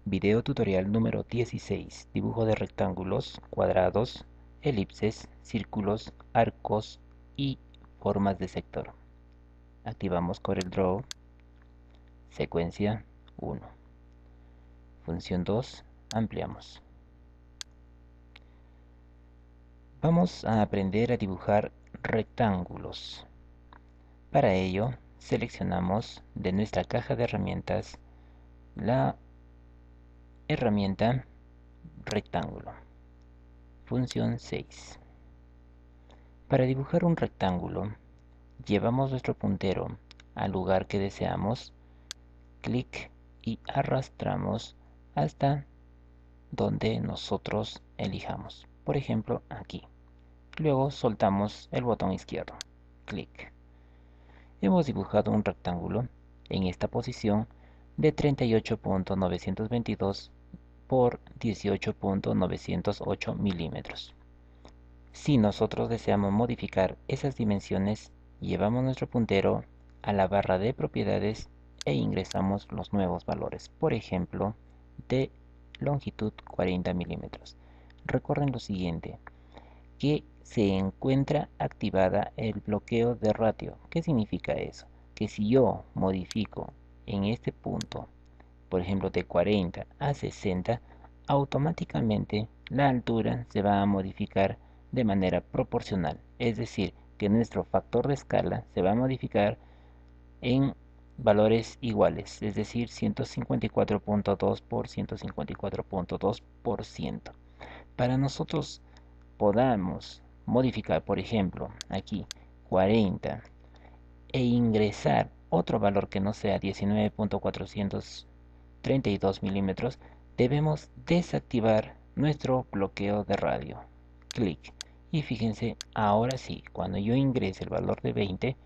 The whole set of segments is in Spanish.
Video tutorial número 16. Dibujo de rectángulos, cuadrados, elipses, círculos, arcos y formas de sector. Activamos CorelDRAW. Secuencia 1. Función 2. Ampliamos. Vamos a aprender a dibujar rectángulos. Para ello, seleccionamos de nuestra caja de herramientas la herramienta rectángulo. Función 6. Para dibujar un rectángulo, llevamos nuestro puntero al lugar que deseamos, clic y arrastramos hasta donde nosotros elijamos. Por ejemplo, aquí. Luego soltamos el botón izquierdo, clic. Hemos dibujado un rectángulo en esta posición de 38.922 por 18.908 milímetros. Si nosotros deseamos modificar esas dimensiones, llevamos nuestro puntero a la barra de propiedades e ingresamos los nuevos valores, por ejemplo, de longitud 40 milímetros. Recuerden lo siguiente, que se encuentra activada el bloqueo de ratio. ¿Qué significa eso? Que si yo modifico en este punto, por ejemplo de 40 a 60, automáticamente la altura se va a modificar de manera proporcional. Es decir, que nuestro factor de escala se va a modificar en valores iguales, es decir, 154.2 por 154.2%. Para nosotros podamos modificar, por ejemplo, aquí 40 e ingresar otro valor que no sea 19.432 milímetros, debemos desactivar nuestro bloqueo de radio. Clic. Y fíjense, ahora sí, cuando yo ingrese el valor de 20,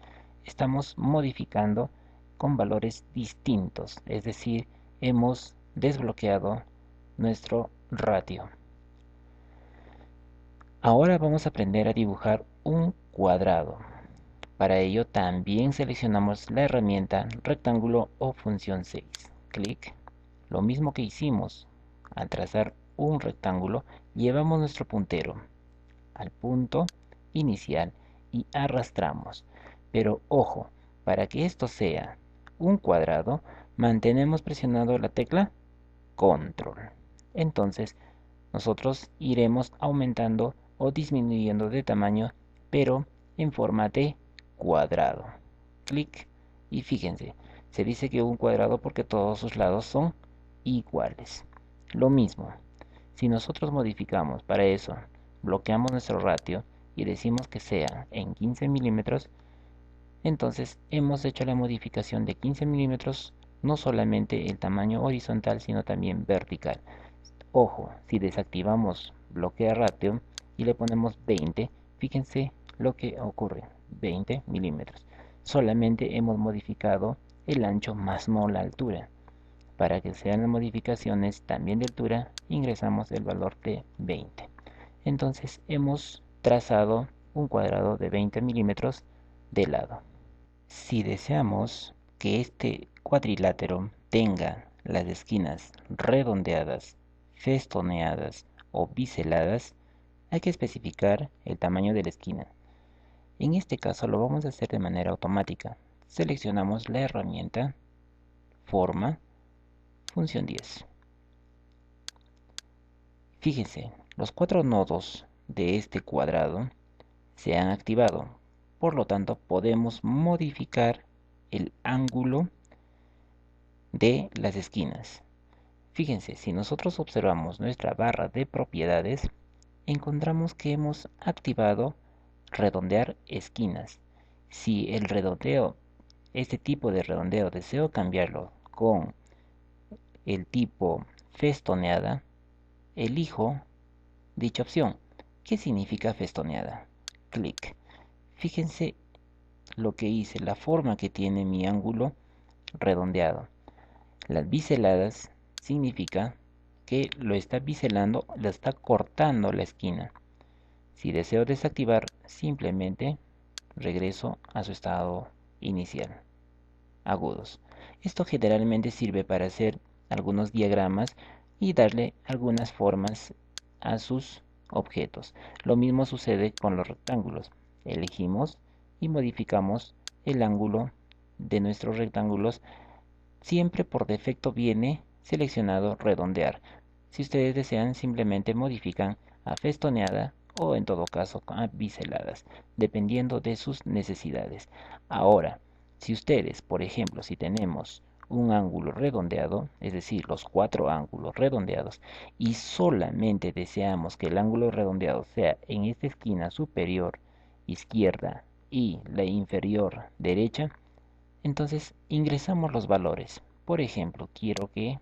estamos modificando con valores distintos, es decir, hemos desbloqueado nuestro ratio. Ahora vamos a aprender a dibujar un cuadrado. Para ello también seleccionamos la herramienta rectángulo o función 6. Clic. Lo mismo que hicimos al trazar un rectángulo, llevamos nuestro puntero al punto inicial y arrastramos. Pero ojo, para que esto sea un cuadrado, mantenemos presionado la tecla Control. Entonces, nosotros iremos aumentando o disminuyendo de tamaño, pero en forma de cuadrado. Clic y fíjense, se dice que un cuadrado porque todos sus lados son iguales. Lo mismo, si nosotros modificamos para eso, bloqueamos nuestro ratio y decimos que sea en 15 milímetros, entonces hemos hecho la modificación de 15 milímetros, no solamente el tamaño horizontal, sino también vertical. Ojo, si desactivamos bloquea ratio y le ponemos 20, fíjense lo que ocurre, 20 milímetros. Solamente hemos modificado el ancho más no la altura. Para que sean las modificaciones también de altura, ingresamos el valor de 20. Entonces hemos trazado un cuadrado de 20 milímetros de lado. Si deseamos que este cuadrilátero tenga las esquinas redondeadas, festoneadas o biseladas, hay que especificar el tamaño de la esquina. En este caso lo vamos a hacer de manera automática. Seleccionamos la herramienta Forma, función 10. Fíjense, los 4 nodos de este cuadrado se han activado. Por lo tanto, podemos modificar el ángulo de las esquinas. Fíjense, si nosotros observamos nuestra barra de propiedades, encontramos que hemos activado redondear esquinas. Si el redondeo, este tipo de redondeo, deseo cambiarlo con el tipo festoneada, elijo dicha opción. ¿Qué significa festoneada? Clic. Fíjense lo que hice, la forma que tiene mi ángulo redondeado. Las biseladas significa que lo está biselando, lo está cortando la esquina. Si deseo desactivar, simplemente regreso a su estado inicial. Agudos. Esto generalmente sirve para hacer algunos diagramas y darle algunas formas a sus objetos. Lo mismo sucede con los rectángulos. Elegimos y modificamos el ángulo de nuestros rectángulos. Siempre por defecto viene seleccionado redondear. Si ustedes desean, simplemente modifican a festoneada o en todo caso a biseladas, dependiendo de sus necesidades. Ahora, si ustedes, por ejemplo, si tenemos un ángulo redondeado, es decir, los 4 ángulos redondeados, y solamente deseamos que el ángulo redondeado sea en esta esquina superior izquierda y la inferior derecha, entonces ingresamos los valores. Por ejemplo, quiero que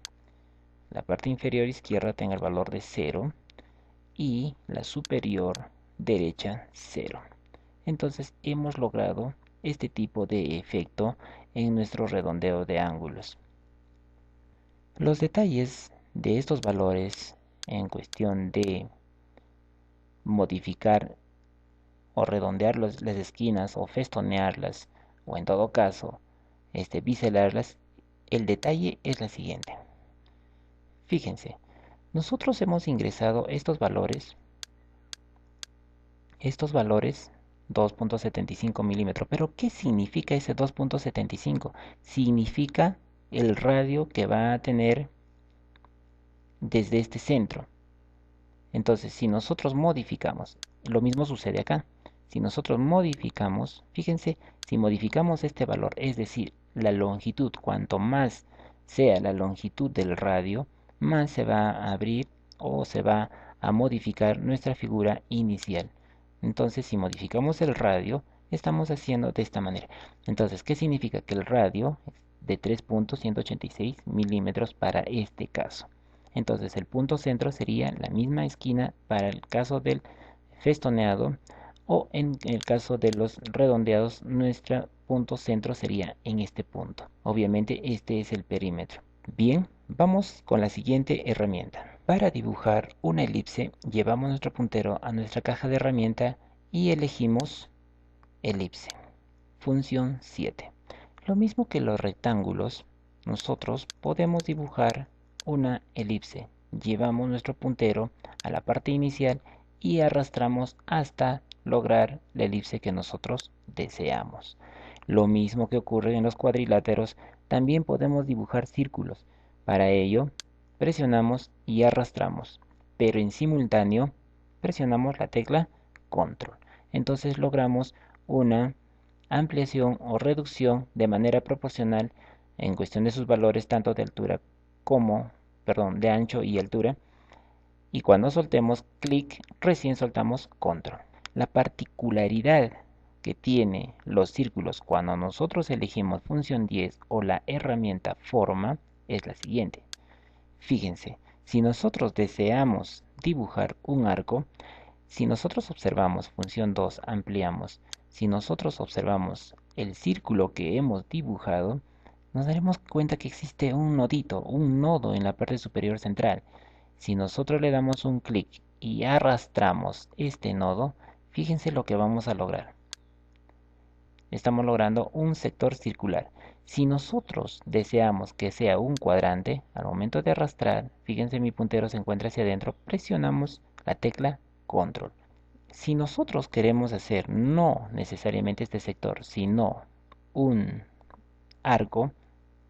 la parte inferior izquierda tenga el valor de 0 y la superior derecha 0. Entonces hemos logrado este tipo de efecto en nuestro redondeo de ángulos. Los detalles de estos valores en cuestión de modificar o redondear las esquinas o festonearlas o en todo caso biselarlas, el detalle es la siguiente. Fíjense, nosotros hemos ingresado estos valores 2.75 milímetros. Pero ¿qué significa ese 2.75? Significa el radio que va a tener desde este centro. Entonces, si nosotros modificamos, lo mismo sucede acá. Si nosotros modificamos, fíjense, si modificamos este valor, es decir, la longitud, cuanto más sea la longitud del radio, más se va a abrir o se va a modificar nuestra figura inicial. Entonces, si modificamos el radio, estamos haciendo de esta manera. Entonces, ¿qué significa? Que el radio es de 3.186 milímetros para este caso. Entonces, el punto centro sería la misma esquina para el caso del festoneado, o en el caso de los redondeados, nuestro punto centro sería en este punto. Obviamente, este es el perímetro. Bien, vamos con la siguiente herramienta. Para dibujar una elipse, llevamos nuestro puntero a nuestra caja de herramienta y elegimos elipse. Función 7. Lo mismo que los rectángulos, nosotros podemos dibujar una elipse. Llevamos nuestro puntero a la parte inicial y arrastramos hasta lograr la elipse que nosotros deseamos. Lo mismo que ocurre en los cuadriláteros, también podemos dibujar círculos. Para ello, presionamos y arrastramos, pero en simultáneo presionamos la tecla control. Entonces logramos una ampliación o reducción de manera proporcional en cuestión de sus valores tanto de altura como, de ancho y altura. Y cuando soltemos clic, recién soltamos control. La particularidad que tiene los círculos cuando nosotros elegimos función 10 o la herramienta forma es la siguiente. Fíjense, si nosotros deseamos dibujar un arco, si nosotros observamos función 2, ampliamos. Si nosotros observamos el círculo que hemos dibujado, nos daremos cuenta que existe un nodito, un nodo en la parte superior central. Si nosotros le damos un clic y arrastramos este nodo, fíjense lo que vamos a lograr. Estamos logrando un sector circular. Si nosotros deseamos que sea un cuadrante, al momento de arrastrar, fíjense mi puntero se encuentra hacia adentro, presionamos la tecla control. Si nosotros queremos hacer no necesariamente este sector, sino un arco,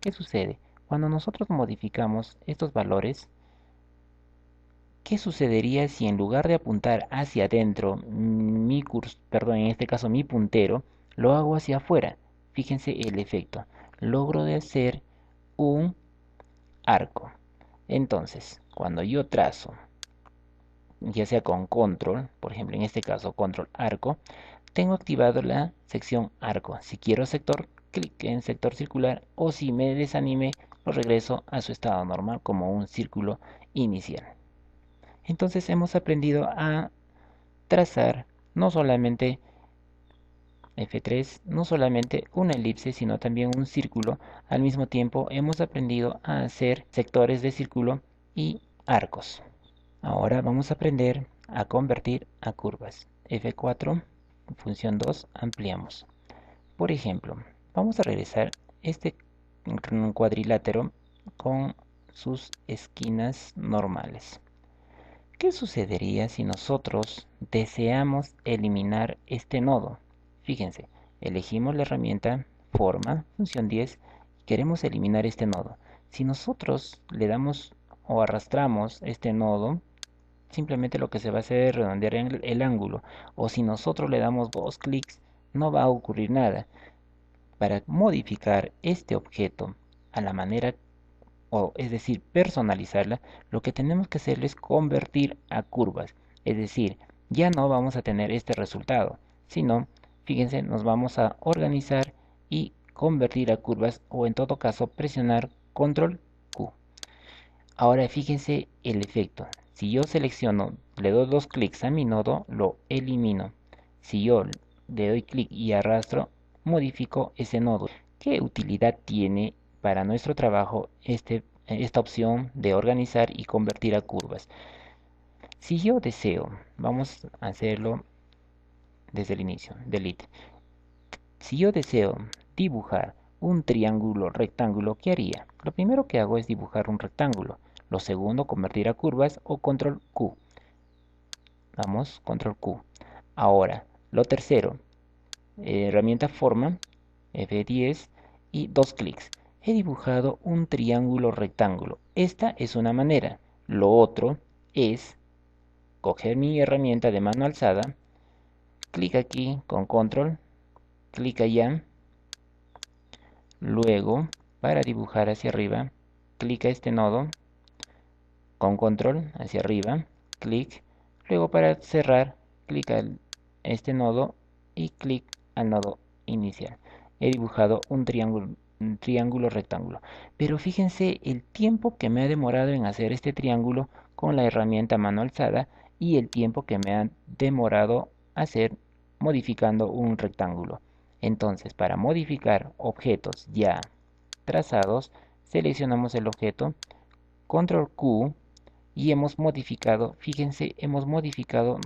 ¿qué sucede? Cuando nosotros modificamos estos valores, ¿qué sucedería si en lugar de apuntar hacia adentro en este caso mi puntero, lo hago hacia afuera? Fíjense el efecto. Logro de hacer un arco. Entonces, cuando yo trazo, ya sea con control, por ejemplo en este caso control arco, tengo activado la sección arco. Si quiero sector, clic en sector circular, o si me desanime, lo regreso a su estado normal como un círculo inicial. Entonces hemos aprendido a trazar no solamente F3, no solamente una elipse, sino también un círculo. Al mismo tiempo hemos aprendido a hacer sectores de círculo y arcos. Ahora vamos a aprender a convertir a curvas. F4, función 2, ampliamos. Por ejemplo, vamos a regresar este cuadrilátero con sus esquinas normales. ¿Qué sucedería si nosotros deseamos eliminar este nodo? Fíjense, elegimos la herramienta forma, función 10, y queremos eliminar este nodo. Si nosotros le damos o arrastramos este nodo, simplemente lo que se va a hacer es redondear el ángulo. O si nosotros le damos dos clics, no va a ocurrir nada. Para modificar este objeto a la manera, o es decir, personalizarla, lo que tenemos que hacer es convertir a curvas. Es decir, ya no vamos a tener este resultado, sino, fíjense, nos vamos a organizar y convertir a curvas, o en todo caso presionar control Q. Ahora fíjense el efecto. Si yo selecciono, le doy dos clics a mi nodo, lo elimino. Si yo le doy clic y arrastro, modifico ese nodo. ¿Qué utilidad tiene para nuestro trabajo esta opción de organizar y convertir a curvas? Si yo deseo, vamos a hacerlo desde el inicio, delete. Si yo deseo dibujar un triángulo rectángulo, ¿qué haría? Lo primero que hago es dibujar un rectángulo. Lo segundo, convertir a curvas o control Q. Vamos, control Q. Ahora, lo tercero, herramienta forma, F10 y dos clics. He dibujado un triángulo rectángulo. Esta es una manera. Lo otro es coger mi herramienta de mano alzada, clic aquí con control, clic allá. Luego, para dibujar hacia arriba, clic a este nodo con control hacia arriba, clic. Luego para cerrar, clic a este nodo y clic al nodo inicial. He dibujado un triángulo rectángulo. Pero fíjense el tiempo que me ha demorado en hacer este triángulo con la herramienta mano alzada y el tiempo que me ha demorado hacer modificando un rectángulo. Entonces, para modificar objetos ya trazados, seleccionamos el objeto, control Q, y hemos modificado, fíjense, hemos modificado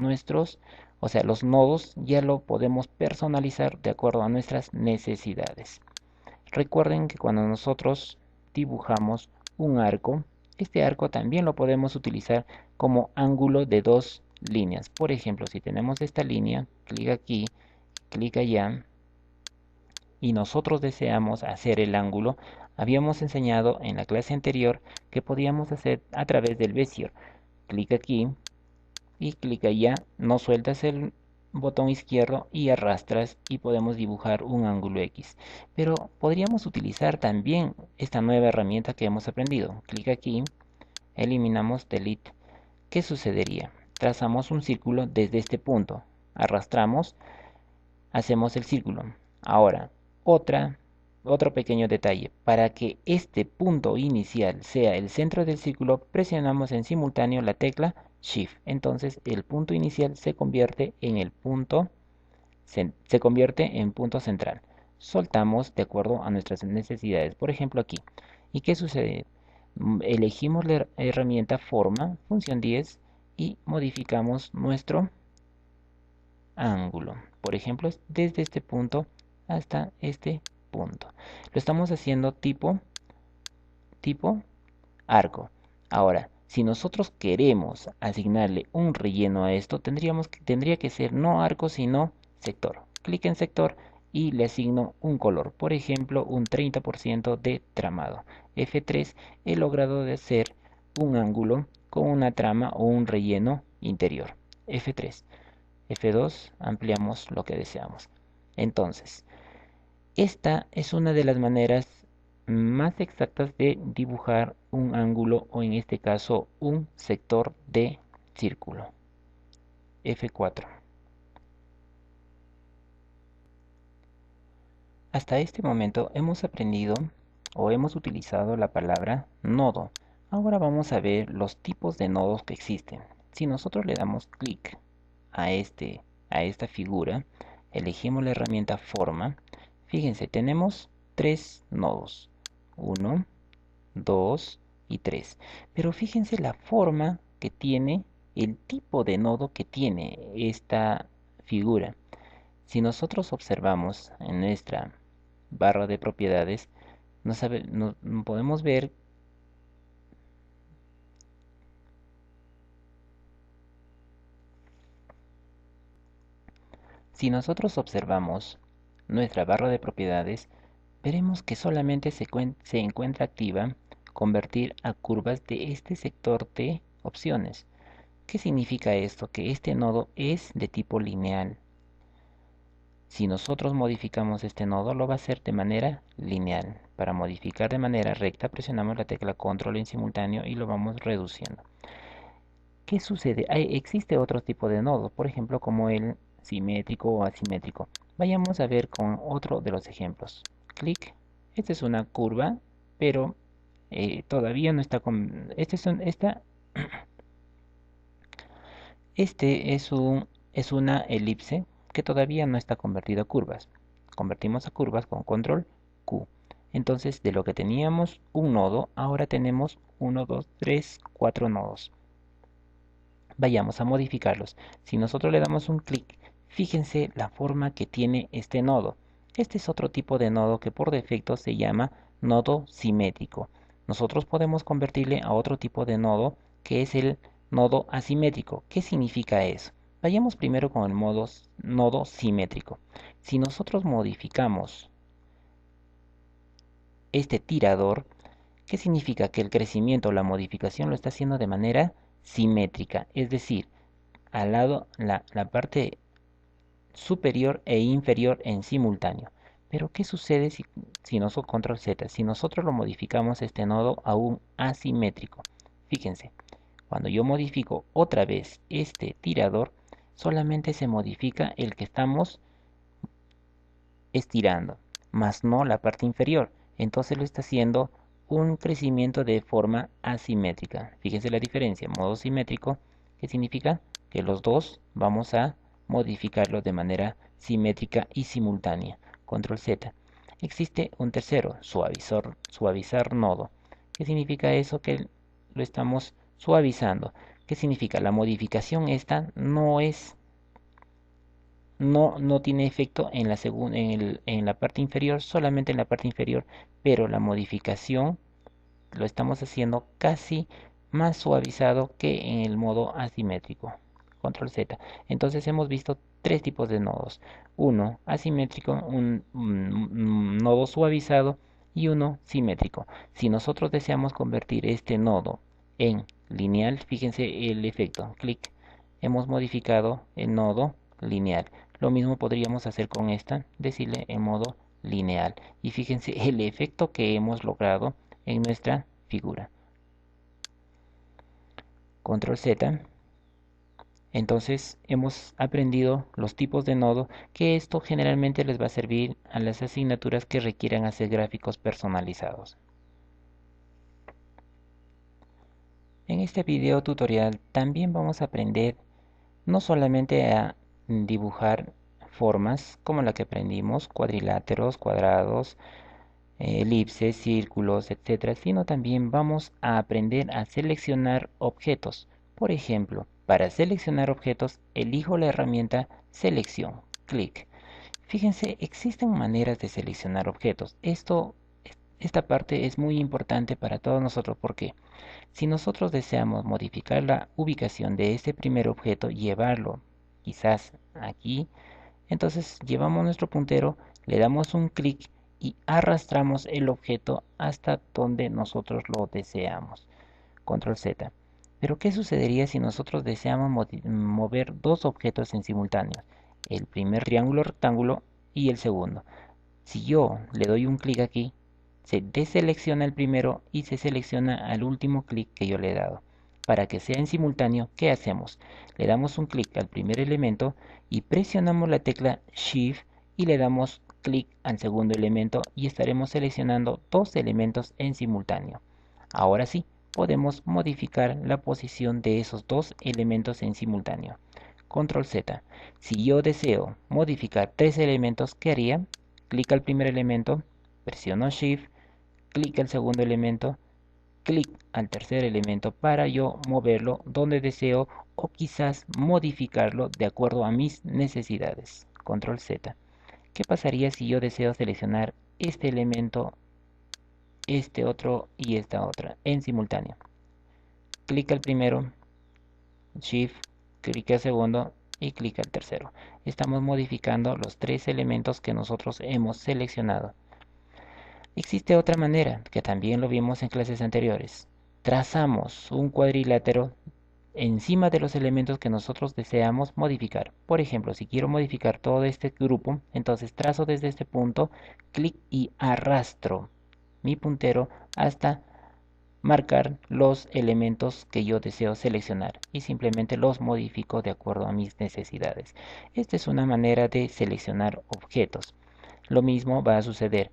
los nodos ya lo podemos personalizar de acuerdo a nuestras necesidades. Recuerden que cuando nosotros dibujamos un arco, este arco también lo podemos utilizar como ángulo de dos líneas. Por ejemplo, si tenemos esta línea, clic aquí, clic allá, y nosotros deseamos hacer el ángulo, habíamos enseñado en la clase anterior que podíamos hacer a través del Bezier. Clic aquí y clic allá, no sueltas el botón izquierdo y arrastras y podemos dibujar un ángulo X. Pero podríamos utilizar también esta nueva herramienta que hemos aprendido. Clic aquí, eliminamos delete. ¿Qué sucedería? Trazamos un círculo desde este punto, arrastramos, hacemos el círculo. Ahora, otro pequeño detalle. Para que este punto inicial sea el centro del círculo, presionamos en simultáneo la tecla Shift. Entonces el punto inicial se convierte en punto central. Soltamos de acuerdo a nuestras necesidades. Por ejemplo aquí. ¿Y qué sucede? Elegimos la herramienta forma, función 10, y modificamos nuestro ángulo. Por ejemplo, desde este punto hasta este punto. Lo estamos haciendo tipo arco. Ahora, si nosotros queremos asignarle un relleno a esto, tendría que ser no arco, sino sector. Clic en sector y le asigno un color. Por ejemplo, un 30% de tramado. F3, he logrado de hacer un ángulo con una trama o un relleno interior. F3. F2, ampliamos lo que deseamos. Entonces, esta es una de las maneras más exactas de dibujar un ángulo o en este caso un sector de círculo. F4. Hasta este momento hemos aprendido o hemos utilizado la palabra nodo. Ahora vamos a ver los tipos de nodos que existen. Si nosotros le damos clic a esta figura, elegimos la herramienta forma. Fíjense, tenemos tres nodos. 1, 2 y 3. Pero fíjense la forma que tiene, el tipo de nodo que tiene esta figura. Si nosotros observamos en nuestra barra de propiedades, podemos ver Si nosotros observamos nuestra barra de propiedades, veremos que solamente se encuentra activa convertir a curvas de este sector de opciones. ¿Qué significa esto? Que este nodo es de tipo lineal. Si nosotros modificamos este nodo, lo va a hacer de manera lineal. Para modificar de manera recta, presionamos la tecla control en simultáneo y lo vamos reduciendo. ¿Qué sucede? Existe otro tipo de nodo, por ejemplo, como el simétrico o asimétrico. Vayamos a ver con otro de los ejemplos. Clic. Esta es una curva, pero todavía no está con... es una elipse que todavía no está convertido a curvas. Convertimos a curvas con control Q. Entonces, de lo que teníamos un nodo, ahora tenemos 1, 2, 3, 4 nodos. Vayamos a modificarlos. Si nosotros le damos un clic, fíjense la forma que tiene este nodo. Este es otro tipo de nodo que por defecto se llama nodo simétrico. Nosotros podemos convertirle a otro tipo de nodo que es el nodo asimétrico. ¿Qué significa eso? Vayamos primero con el nodo simétrico. Si nosotros modificamos este tirador, ¿qué significa? Que el crecimiento o la modificación lo está haciendo de manera simétrica, es decir, al lado la parte superior e inferior en simultáneo. Pero ¿qué sucede si nosotros control Z? Si nosotros lo modificamos este nodo a un asimétrico. Fíjense, cuando yo modifico otra vez este tirador, solamente se modifica el que estamos estirando, más no la parte inferior. Entonces lo está haciendo un crecimiento de forma asimétrica. Fíjense la diferencia. Modo simétrico, que significa que los dos vamos a modificarlo de manera simétrica y simultánea. Control Z. Existe un tercero, suavizar nodo. ¿Qué significa eso? Que lo estamos suavizando. ¿Qué significa? La modificación esta no tiene efecto en en la parte inferior, solamente en la parte inferior, pero la modificación lo estamos haciendo casi más suavizado que en el modo asimétrico. Control Z. Entonces hemos visto tres tipos de nodos. Uno asimétrico, un nodo suavizado y uno simétrico. Si nosotros deseamos convertir este nodo en lineal, fíjense el efecto. Clic. Hemos modificado el nodo lineal. Lo mismo podríamos hacer con esta, decirle en modo lineal. Y fíjense el efecto que hemos logrado en nuestra figura. Control Z. Entonces hemos aprendido los tipos de nodo, que esto generalmente les va a servir a las asignaturas que requieran hacer gráficos personalizados. En este video tutorial también vamos a aprender no solamente a dibujar formas como la que aprendimos, cuadriláteros, cuadrados, elipses, círculos, etcétera, sino también vamos a aprender a seleccionar objetos. Por ejemplo, para seleccionar objetos, elijo la herramienta Selección, clic. Fíjense, existen maneras de seleccionar objetos. Esta parte es muy importante para todos nosotros porque si nosotros deseamos modificar la ubicación de este primer objeto, llevarlo quizás aquí, entonces llevamos nuestro puntero, le damos un clic y arrastramos el objeto hasta donde nosotros lo deseamos. Control Z. Pero ¿qué sucedería si nosotros deseamos mover dos objetos en simultáneo? El primer triángulo rectángulo y el segundo. Si yo le doy un clic aquí, se deselecciona el primero y se selecciona al último clic que yo le he dado. Para que sea en simultáneo, ¿qué hacemos? Le damos un clic al primer elemento y presionamos la tecla Shift y le damos clic al segundo elemento y estaremos seleccionando dos elementos en simultáneo. Ahora sí, podemos modificar la posición de esos dos elementos en simultáneo. Control Z. Si yo deseo modificar tres elementos, ¿qué haría? Clic al primer elemento, presiono Shift, clic al segundo elemento, clic al tercer elemento para yo moverlo donde deseo o quizás modificarlo de acuerdo a mis necesidades. Control Z. ¿Qué pasaría si yo deseo seleccionar este elemento, este otro y esta otra en simultáneo? Clic al primero, Shift, clic al segundo y clic al tercero. estamos modificando los tres elementos que nosotros hemos seleccionado. Existe otra manera, que también lo vimos en clases anteriores. Trazamos un cuadrilátero encima de los elementos que nosotros deseamos modificar. Por ejemplo, si quiero modificar todo este grupo, entonces trazo desde este punto, clic y arrastro mi puntero hasta marcar los elementos que yo deseo seleccionar y simplemente los modifico de acuerdo a mis necesidades. Esta es una manera de seleccionar objetos. Lo mismo va a suceder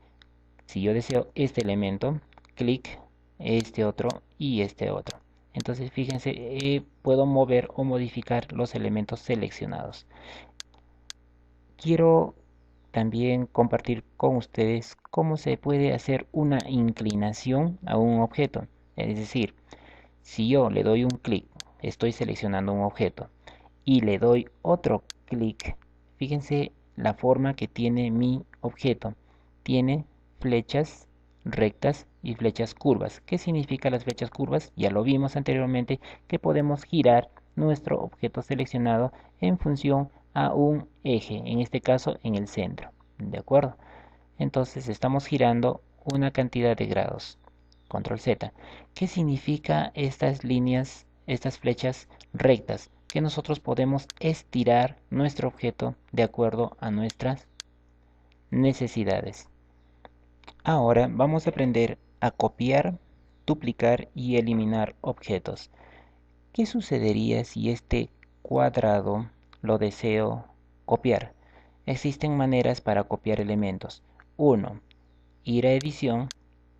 si yo deseo este elemento, clic, este otro y este otro. Entonces fíjense, puedo mover o modificar los elementos seleccionados. Quiero también compartir con ustedes cómo se puede hacer una inclinación a un objeto. Es decir, si yo le doy un clic, estoy seleccionando un objeto y le doy otro clic, fíjense la forma que tiene mi objeto. Tiene flechas rectas y flechas curvas. ¿Qué significa las flechas curvas? Ya lo vimos anteriormente, que podemos girar nuestro objeto seleccionado en función a un eje, en este caso en el centro. ¿De acuerdo? Entonces estamos girando una cantidad de grados. Control Z. ¿Qué significa estas líneas, estas flechas rectas? Que nosotros podemos estirar nuestro objeto de acuerdo a nuestras necesidades. Ahora vamos a aprender a copiar, duplicar y eliminar objetos. ¿Qué sucedería si este cuadrado lo deseo copiar? Existen maneras para copiar elementos. 1. Ir a edición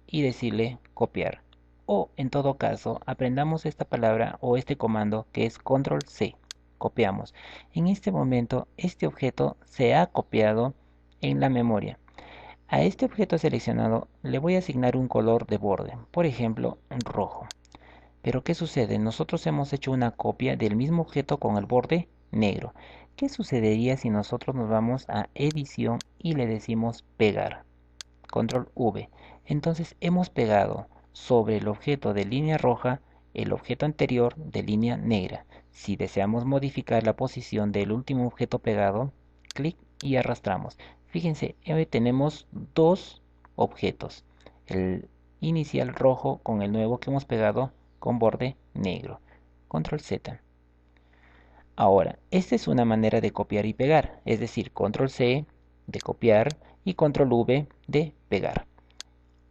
y decirle copiar. O en todo caso, aprendamos esta palabra o este comando que es control C. Copiamos. En este momento, este objeto se ha copiado en la memoria. A este objeto seleccionado le voy a asignar un color de borde, por ejemplo, rojo. Pero ¿qué sucede? Nosotros hemos hecho una copia del mismo objeto con el borde negro. ¿Qué sucedería si nosotros nos vamos a edición y le decimos pegar? Control V. Entonces hemos pegado sobre el objeto de línea roja el objeto anterior de línea negra. Si deseamos modificar la posición del último objeto pegado, clic y arrastramos. Fíjense, tenemos dos objetos. El inicial rojo con el nuevo que hemos pegado con borde negro. Control Z. Ahora, esta es una manera de copiar y pegar, es decir, control C de copiar y control V de pegar.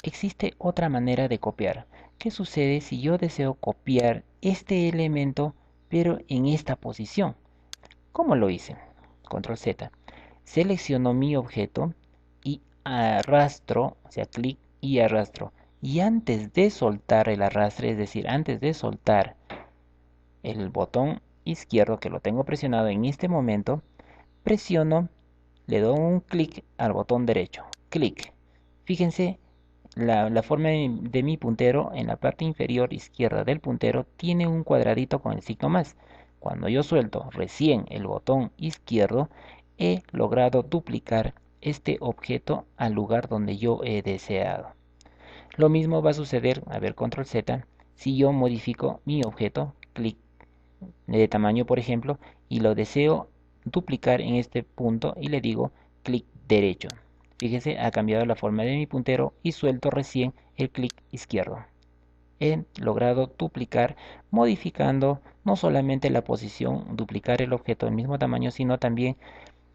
Existe otra manera de copiar. ¿Qué sucede si yo deseo copiar este elemento pero en esta posición? ¿Cómo lo hice? Control Z. Selecciono mi objeto y arrastro, o sea, clic y arrastro. Y antes de soltar el arrastre, es decir, antes de soltar el botón izquierdo que lo tengo presionado en este momento, presiono, le doy un clic al botón derecho. Clic. Fíjense, la forma de mi puntero en la parte inferior izquierda del puntero tiene un cuadradito con el signo más. Cuando yo suelto recién el botón izquierdo, he logrado duplicar este objeto al lugar donde yo he deseado. Lo mismo va a suceder, a ver, control Z, si yo modifico mi objeto, clic de tamaño por ejemplo, y lo deseo duplicar en este punto y le digo clic derecho. Fíjese, ha cambiado la forma de mi puntero y suelto recién el clic izquierdo. He logrado duplicar modificando no solamente la posición, duplicar el objeto del mismo tamaño, sino también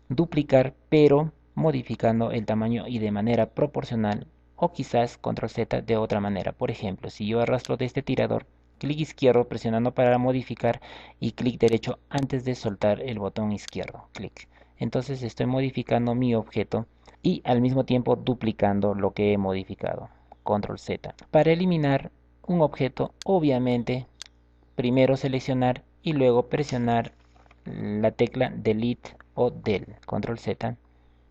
duplicar pero modificando el tamaño y de manera proporcional o quizás control Z de otra manera. Por ejemplo, si yo arrastro de este tirador, clic izquierdo presionando para modificar y clic derecho antes de soltar el botón izquierdo, clic. Entonces estoy modificando mi objeto y al mismo tiempo duplicando lo que he modificado. Control Z. Para eliminar un objeto, obviamente, primero seleccionar y luego presionar la tecla Delete o Del. Control Z.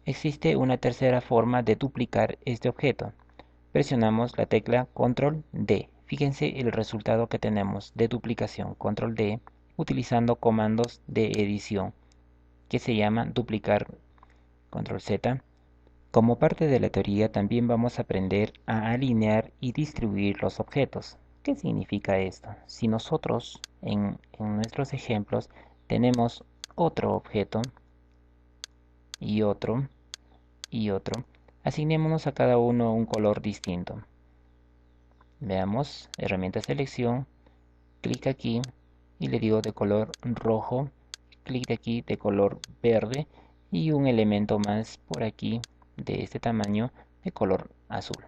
Existe una tercera forma de duplicar este objeto. Presionamos la tecla Control D. Fíjense el resultado que tenemos de duplicación. Control D utilizando comandos de edición que se llama duplicar. Control Z. Como parte de la teoría también vamos a aprender a alinear y distribuir los objetos. ¿Qué significa esto? Si nosotros en nuestros ejemplos tenemos otro objeto y otro, y otro. Asignémonos a cada uno un color distinto. Veamos, herramienta selección, clic aquí y le digo de color rojo, clic aquí de color verde y un elemento más por aquí de este tamaño de color azul.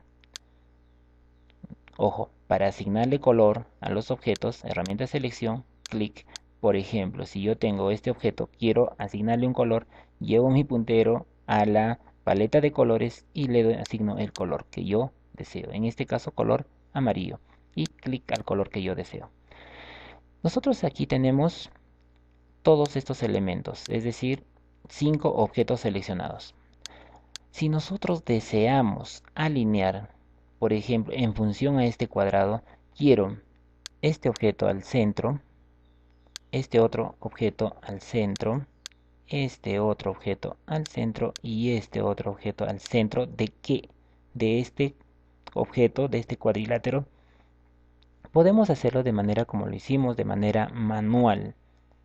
Ojo, para asignarle color a los objetos, herramienta selección, clic. Por ejemplo, si yo tengo este objeto, quiero asignarle un color, llevo mi puntero a la paleta de colores y le asigno el color que yo deseo. En este caso, color amarillo. Y clic al color que yo deseo. Nosotros aquí tenemos todos estos elementos, es decir, 5 objetos seleccionados. Si nosotros deseamos alinear, por ejemplo, en función a este cuadrado, quiero este objeto al centro, este otro objeto al centro, este otro objeto al centro y este otro objeto al centro. ¿De qué? De este objeto, de este cuadrilátero. Podemos hacerlo de manera como lo hicimos, de manera manual,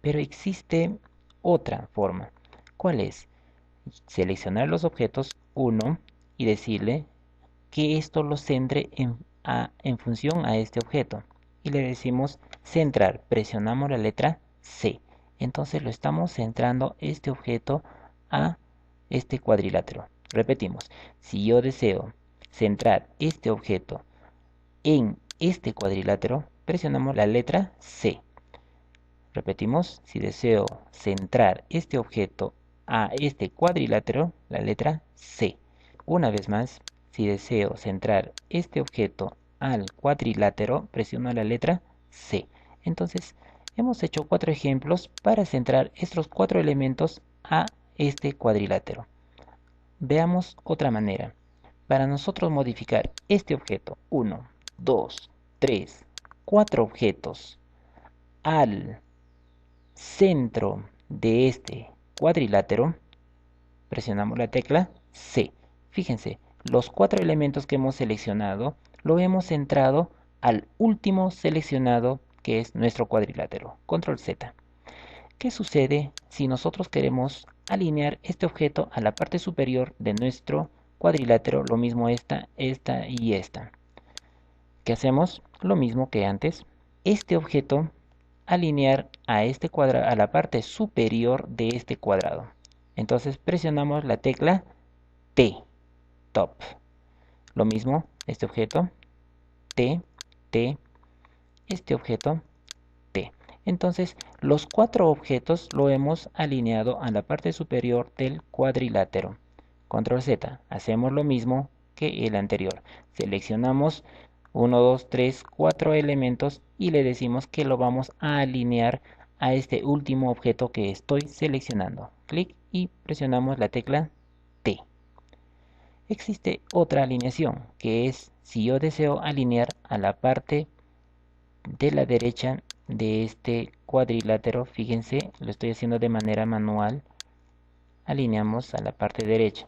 pero existe otra forma. ¿Cuál es? Seleccionar los objetos 1 y decirle que esto lo centre en función a este objeto. Y le decimos centrar. Presionamos la letra C. Entonces lo estamos centrando este objeto a este cuadrilátero. Repetimos. Si yo deseo centrar este objeto en este cuadrilátero, presionamos la letra C. Repetimos. Si deseo centrar este objeto a este cuadrilátero, la letra C. Una vez más, si deseo centrar este objeto al cuadrilátero, presiono la letra C. Entonces, hemos hecho 4 ejemplos para centrar estos 4 elementos a este cuadrilátero. Veamos otra manera. Para nosotros modificar este objeto, 1, 2, 3, 4 objetos al centro de este cuadrilátero, presionamos la tecla C. Fíjense, los 4 elementos que hemos seleccionado lo hemos centrado al último seleccionado, que es nuestro cuadrilátero. Control Z. ¿Qué sucede si nosotros queremos alinear este objeto a la parte superior de nuestro cuadrilátero? Lo mismo esta y esta. ¿Qué hacemos? Lo mismo que antes. Este objeto alinear a este cuadrado, a la parte superior de este cuadrado. Entonces presionamos la tecla T, top. Lo mismo, este objeto, T, T, este objeto, T. Entonces, los 4 objetos lo hemos alineado a la parte superior del cuadrilátero. Control Z, hacemos lo mismo que el anterior. Seleccionamos 1, 2, 3, 4 elementos y le decimos que lo vamos a alinear a este último objeto que estoy seleccionando. Clic y presionamos la tecla T. Existe otra alineación que es si yo deseo alinear a la parte de la derecha de este cuadrilátero. Fíjense, lo estoy haciendo de manera manual. Alineamos a la parte derecha.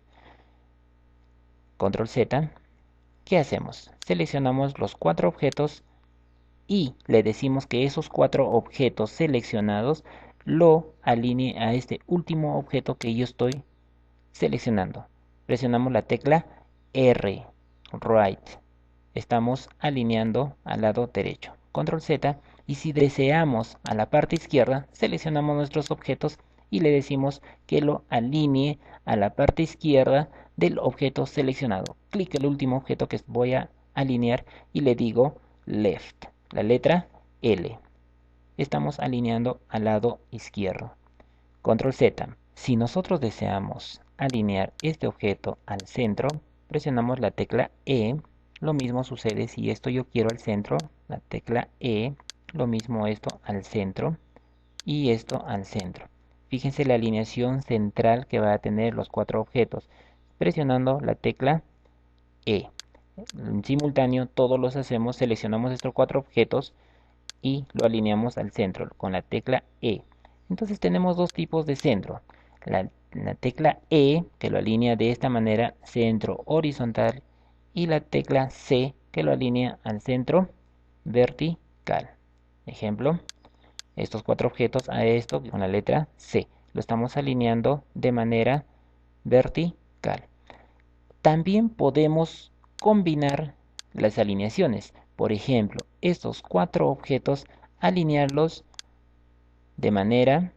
Control Z. ¿Qué hacemos? Seleccionamos los 4 objetos y le decimos que esos 4 objetos seleccionados lo alinee a este último objeto que yo estoy seleccionando. Presionamos la tecla R, Right. Estamos alineando al lado derecho. Control Z. Y si deseamos a la parte izquierda, seleccionamos nuestros objetos y le decimos que lo alinee a la parte izquierda del objeto seleccionado. Clic el último objeto que voy a alinear y le digo Left, la letra L. Estamos alineando al lado izquierdo. Control Z. Si nosotros deseamos alinear este objeto al centro, presionamos la tecla E. Lo mismo sucede si esto yo quiero al centro, la tecla E. Lo mismo esto al centro y esto al centro. Fíjense la alineación central que va a tener los 4 objetos. Presionando la tecla E. En simultáneo todos los hacemos, seleccionamos estos 4 objetos y lo alineamos al centro con la tecla E. Entonces tenemos dos tipos de centro. La tecla E, que lo alinea de esta manera, centro horizontal, y la tecla C, que lo alinea al centro vertical. Ejemplo, estos 4 objetos a esto con la letra C. Lo estamos alineando de manera vertical. También podemos combinar las alineaciones. Por ejemplo, estos 4 objetos, alinearlos de manera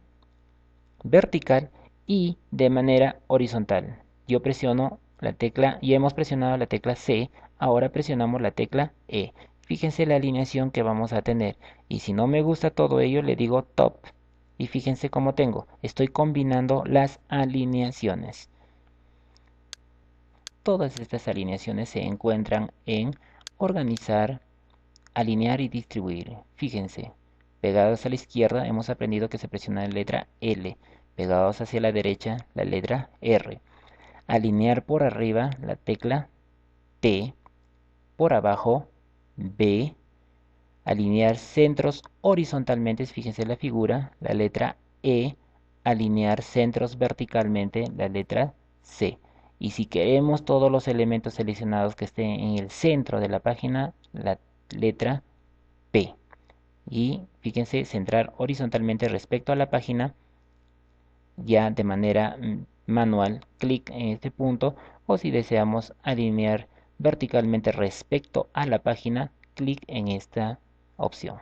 vertical y de manera horizontal. Yo presiono la tecla, ya hemos presionado la tecla C, ahora presionamos la tecla E. Fíjense la alineación que vamos a tener. Y si no me gusta todo ello, le digo top. Y fíjense cómo tengo. Estoy combinando las alineaciones. Todas estas alineaciones se encuentran en organizar, alinear y distribuir. Fíjense, pegados a la izquierda hemos aprendido que se presiona la letra L, pegados hacia la derecha la letra R. Alinear por arriba la tecla T, por abajo B. Alinear centros horizontalmente, fíjense la figura, la letra E. Alinear centros verticalmente, la letra C. Y si queremos todos los elementos seleccionados que estén en el centro de la página, la letra P. Y fíjense, centrar horizontalmente respecto a la página, ya de manera manual, clic en este punto, o si deseamos alinear verticalmente respecto a la página, clic en esta opción.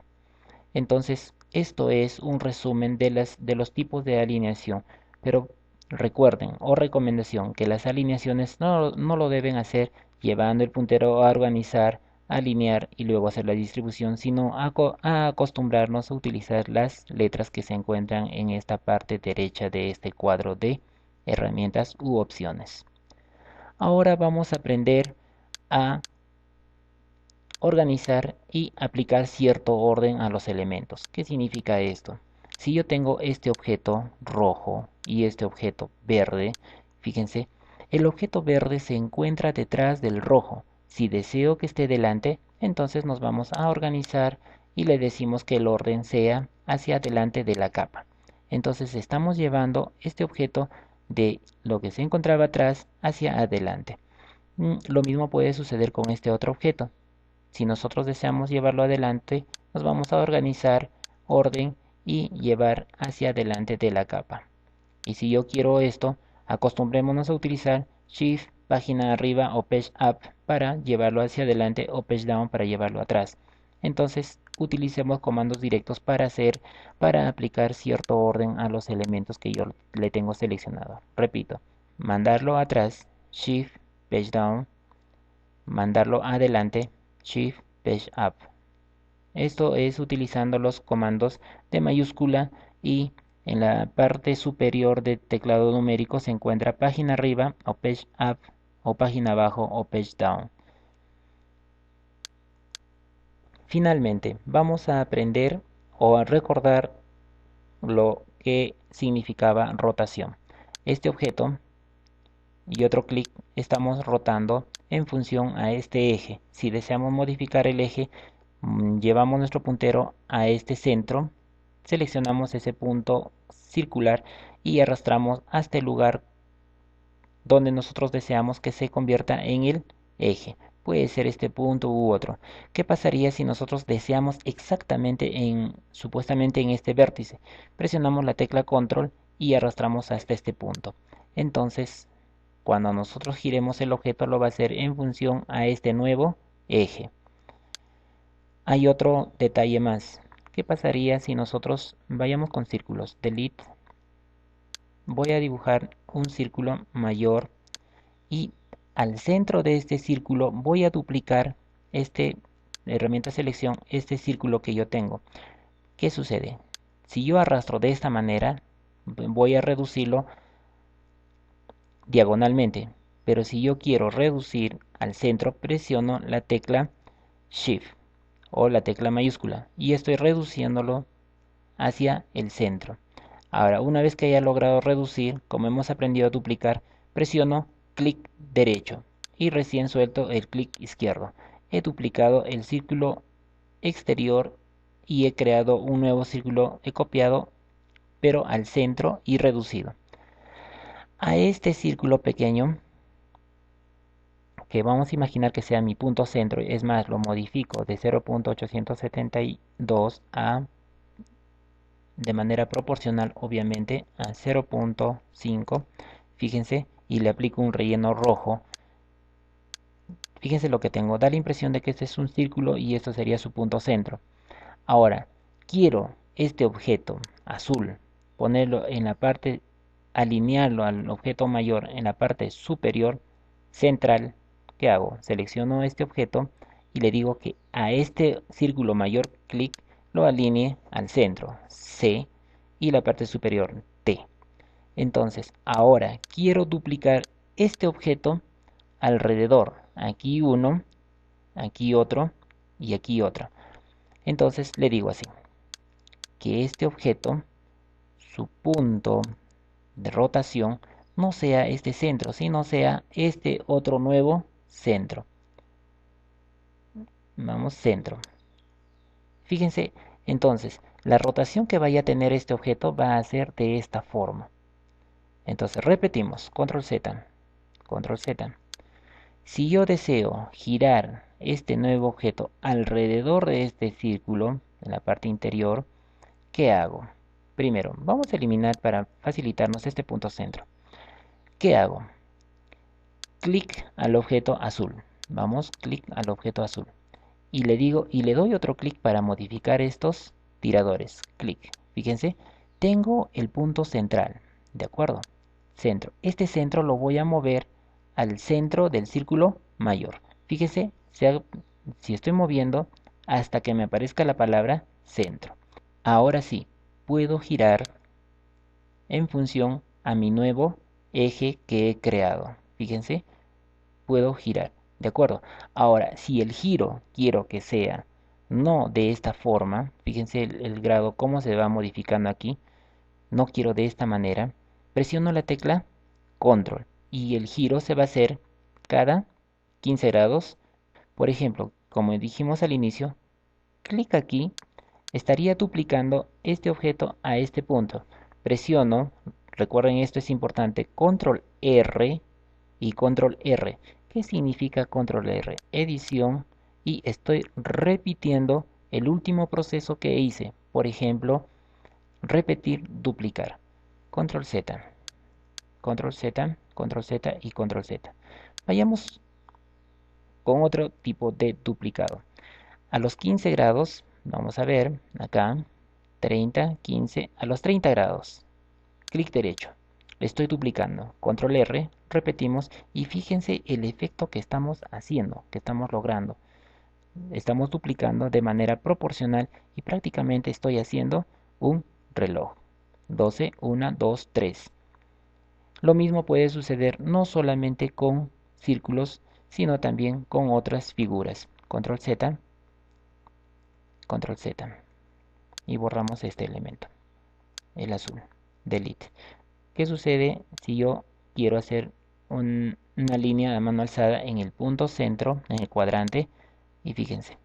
Entonces, esto es un resumen de los tipos de alineación, pero recuerden o recomendación que las alineaciones no lo deben hacer llevando el puntero a organizar, alinear y luego hacer la distribución, sino a acostumbrarnos a utilizar las letras que se encuentran en esta parte derecha de este cuadro de herramientas u opciones. Ahora vamos a aprender a organizar y aplicar cierto orden a los elementos. ¿Qué significa esto? Si yo tengo este objeto rojo y este objeto verde, fíjense, el objeto verde se encuentra detrás del rojo. Si deseo que esté delante, entonces nos vamos a organizar y le decimos que el orden sea hacia adelante de la capa. Entonces estamos llevando este objeto de lo que se encontraba atrás hacia adelante. Lo mismo puede suceder con este otro objeto. Si nosotros deseamos llevarlo adelante, nos vamos a organizar, orden y llevar hacia adelante de la capa. Y si yo quiero esto, acostumbrémonos a utilizar Shift, página arriba o Page Up para llevarlo hacia adelante o Page Down para llevarlo atrás. Entonces, utilicemos comandos directos para aplicar cierto orden a los elementos que yo le tengo seleccionado. Repito, mandarlo atrás, Shift, Page Down, mandarlo adelante, Shift, Page Up. Esto es utilizando los comandos de mayúscula y en la parte superior del teclado numérico se encuentra página arriba o Page Up o página abajo o Page Down. Finalmente, vamos a aprender o a recordar lo que significaba rotación. Este objeto y otro clic estamos rotando en función a este eje. Si deseamos modificar el eje, llevamos nuestro puntero a este centro, seleccionamos ese punto circular y arrastramos hasta el lugar donde nosotros deseamos que se convierta en el eje. Puede ser este punto u otro. ¿Qué pasaría si nosotros deseamos exactamente supuestamente en este vértice? Presionamos la tecla control y arrastramos hasta este punto. Entonces, cuando nosotros giremos el objeto lo va a hacer en función a este nuevo eje. Hay otro detalle más. ¿Qué pasaría si nosotros vayamos con círculos? Delete. Voy a dibujar un círculo mayor y al centro de este círculo voy a duplicar herramienta selección, este círculo que yo tengo. ¿Qué sucede? Si yo arrastro de esta manera, voy a reducirlo diagonalmente, pero si yo quiero reducir al centro, presiono la tecla Shift o la tecla mayúscula y estoy reduciéndolo hacia el centro. Ahora, una vez que haya logrado reducir, como hemos aprendido a duplicar, presiono clic derecho y recién suelto el clic izquierdo. He duplicado el círculo exterior y he creado un nuevo círculo, he copiado pero al centro y reducido. A este círculo pequeño, que vamos a imaginar que sea mi punto centro, es más, lo modifico de 0.872 a de manera proporcional obviamente a 0.5, fíjense, y le aplico un relleno rojo, fíjense lo que tengo. Da la impresión de que este es un círculo y esto sería su punto centro. Ahora, quiero este objeto azul, ponerlo en la parte, alinearlo al objeto mayor en la parte superior central. ¿Qué hago? Selecciono este objeto y le digo que a este círculo mayor, clic, lo alinee al centro, C, y la parte superior, T. Entonces, ahora quiero duplicar este objeto alrededor. Aquí uno, aquí otro y aquí otro. Entonces le digo así, que este objeto, su punto de rotación, no sea este centro, sino sea este otro nuevo centro. Vamos, centro. Fíjense, entonces, la rotación que vaya a tener este objeto va a ser de esta forma. Entonces, repetimos, control Z, control Z. Si yo deseo girar este nuevo objeto alrededor de este círculo, en la parte interior, ¿qué hago? Primero, vamos a eliminar para facilitarnos este punto centro. ¿Qué hago? Clic al objeto azul. Vamos, clic al objeto azul. Y le digo, y le doy otro clic para modificar estos tiradores. Clic. Fíjense, tengo el punto central. ¿De acuerdo? Centro. Este centro lo voy a mover al centro del círculo mayor. Fíjese, si estoy moviendo hasta que me aparezca la palabra centro. Ahora sí, puedo girar en función a mi nuevo eje que he creado. Fíjense, puedo girar. ¿De acuerdo? Ahora, si el giro quiero que sea no de esta forma, fíjense el grado cómo se va modificando aquí. No quiero de esta manera. Presiono la tecla control y el giro se va a hacer cada 15 grados. Por ejemplo, como dijimos al inicio, clic aquí, estaría duplicando este objeto a este punto. Presiono, recuerden esto es importante, control R y control R. ¿Qué significa control R? Edición, y estoy repitiendo el último proceso que hice. Por ejemplo, repetir, duplicar. Control Z, control Z, control Z y control Z. Vayamos con otro tipo de duplicado. A los 15 grados, vamos a ver acá, 30, 15, a los 30 grados. Clic derecho. Le estoy duplicando. Control R, repetimos y fíjense el efecto que estamos haciendo, que estamos logrando. Estamos duplicando de manera proporcional y prácticamente estoy haciendo un reloj. 12, 1, 2, 3. Lo mismo puede suceder no solamente con círculos, sino también con otras figuras. Control Z, control Z. Y borramos este elemento, el azul. Delete. ¿Qué sucede si yo quiero hacer una línea a mano alzada en el punto centro, en el cuadrante? Y fíjense,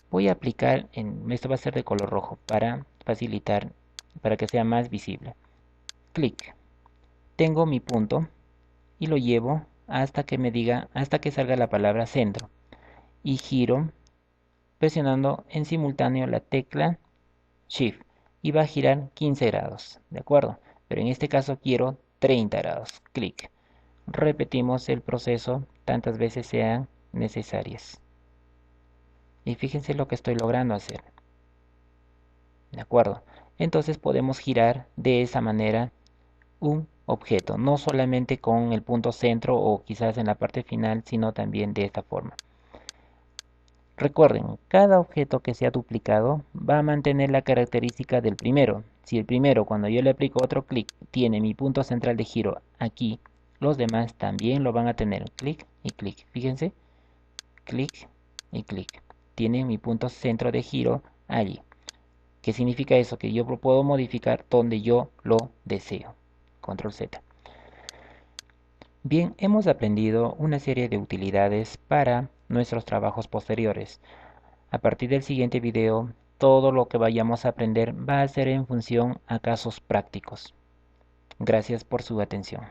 voy a aplicar, esto va a ser de color rojo para facilitar, para que sea más visible. Clic. Tengo mi punto y lo llevo hasta que me diga, hasta que salga la palabra centro. Y giro presionando en simultáneo la tecla Shift y va a girar 15 grados, ¿de acuerdo? Pero en este caso quiero 30 grados. Clic. Repetimos el proceso tantas veces sean necesarias. Y fíjense lo que estoy logrando hacer. ¿De acuerdo? Entonces podemos girar de esa manera un objeto, no solamente con el punto centro o quizás en la parte final, sino también de esta forma. Recuerden, cada objeto que sea duplicado va a mantener la característica del primero. Si el primero, cuando yo le aplico otro clic, tiene mi punto central de giro aquí, los demás también lo van a tener. Clic y clic. Fíjense, clic y clic. Tiene mi punto centro de giro allí. ¿Qué significa eso? Que yo lo puedo modificar donde yo lo deseo. Control Z. Bien, hemos aprendido una serie de utilidades para nuestros trabajos posteriores. A partir del siguiente video, todo lo que vayamos a aprender va a ser en función a casos prácticos. Gracias por su atención.